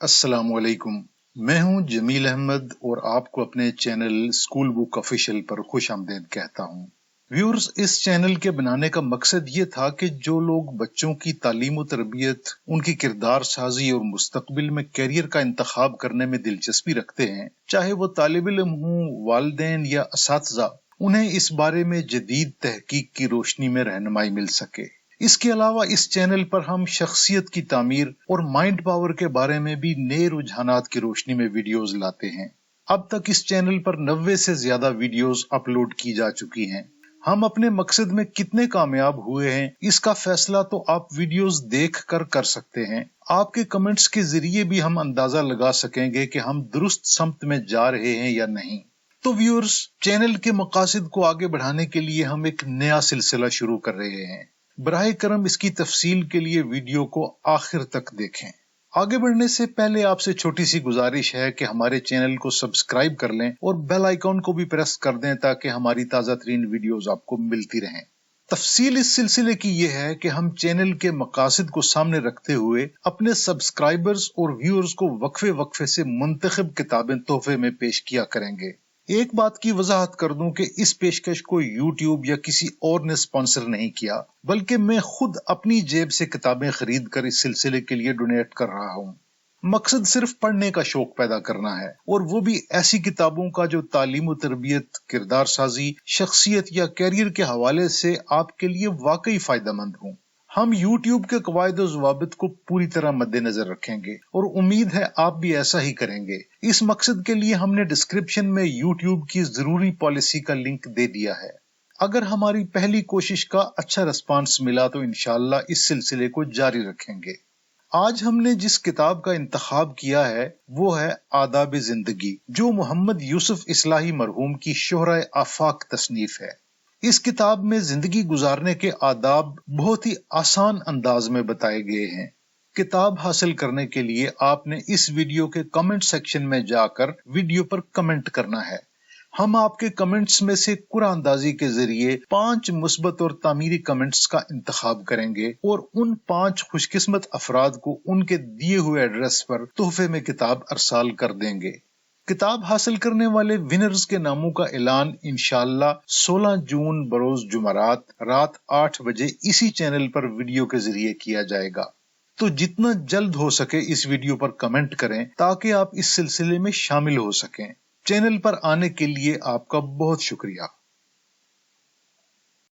अस्सलाम वालेकुम। मैं हूं जमील अहमद और आपको अपने चैनल स्कूल बुक ऑफिशियल पर खुश आमदीद कहता हूं। व्यूअर्स, इस चैनल के बनाने का मकसद ये था कि जो लोग बच्चों की तालीम और तरबियत, उनकी किरदार साजी और मुस्तकबिल में कैरियर का इंतखाब करने में दिलचस्पी रखते हैं, चाहे वो तालिब इल्म हों, वालिदैन या असातिज़ा, उन्हें इस बारे में जदीद तहकीक की रोशनी में रहनुमाई मिल सके। इसके अलावा इस चैनल पर हम शख्सियत की तामीर और माइंड पावर के बारे में भी नए रुझानात की रोशनी में वीडियोस लाते हैं। अब तक इस चैनल पर 90 से ज्यादा वीडियोस अपलोड की जा चुकी हैं। हम अपने मकसद में कितने कामयाब हुए हैं, इसका फैसला तो आप वीडियोस देख कर सकते हैं। आपके कमेंट्स के जरिए भी हम अंदाजा लगा सकेंगे कि हम दुरुस्त समत में जा रहे हैं या नहीं। तो व्यूअर्स, चैनल के मकासद को आगे बढ़ाने के लिए हम एक नया सिलसिला शुरू कर रहे हैं। बराए करम इसकी तफसील के लिए वीडियो को आखिर तक देखें। आगे बढ़ने से पहले आपसे छोटी सी गुजारिश है कि हमारे चैनल को सब्सक्राइब कर लें और बेल आइकॉन को भी प्रेस कर दें ताकि हमारी ताज़ा तरीन वीडियोस आपको मिलती रहें। तफसील इस सिलसिले की यह है कि हम चैनल के मकासद को सामने रखते हुए अपने सब्सक्राइबर्स और व्यूअर्स को वक्फे वक्फे से मुंतखब किताबें तोहफे में पेश किया करेंगे। एक बात की वजाहत कर दूं कि इस पेशकश को YouTube या किसी और ने स्पॉन्सर नहीं किया, बल्कि मैं खुद अपनी जेब से किताबें खरीद कर इस सिलसिले के लिए डोनेट कर रहा हूं। मकसद सिर्फ पढ़ने का शौक पैदा करना है, और वो भी ऐसी किताबों का जो तालीम व तरबियत, किरदार साजी, शख्सियत या कैरियर के हवाले से आपके लिए वाकई फायदेमंद हों। हम YouTube के कवायद और ज़वाबित को पूरी तरह मद्देनजर रखेंगे और उम्मीद है आप भी ऐसा ही करेंगे। इस मकसद के लिए हमने डिस्क्रिप्शन में YouTube की जरूरी पॉलिसी का लिंक दे दिया है। अगर हमारी पहली कोशिश का अच्छा रिस्पांस मिला तो इंशाअल्लाह इस सिलसिले को जारी रखेंगे। आज हमने जिस किताब का इंतखाब किया है वो है आदाब जिंदगी, जो मोहम्मद यूसुफ इस्लाही मरहूम की शोहरा आफाक तसनीफ है। इस किताब में जिंदगी गुजारने के आदाब बहुत ही आसान अंदाज में बताए गए हैं। किताब हासिल करने के लिए आपने इस वीडियो के कमेंट सेक्शन में जाकर वीडियो पर कमेंट करना है। हम आपके कमेंट्स में से कुरानंदाजी के जरिए 5 मुस्बत और तामीरी कमेंट्स का इंतखाब करेंगे और उन 5 खुशकिस्मत अफराद को उनके दिए हुए एड्रेस पर तोहफे में किताब अरसाल कर देंगे। किताब हासिल करने वाले विनर्स के नामों का ऐलान इंशाअल्लाह 16 जून बरोज जुमरात रात 8 बजे इसी चैनल पर वीडियो के जरिए किया जाएगा। तो जितना जल्द हो सके इस वीडियो पर कमेंट करें ताकि आप इस सिलसिले में शामिल हो सकें। चैनल पर आने के लिए आपका बहुत शुक्रिया।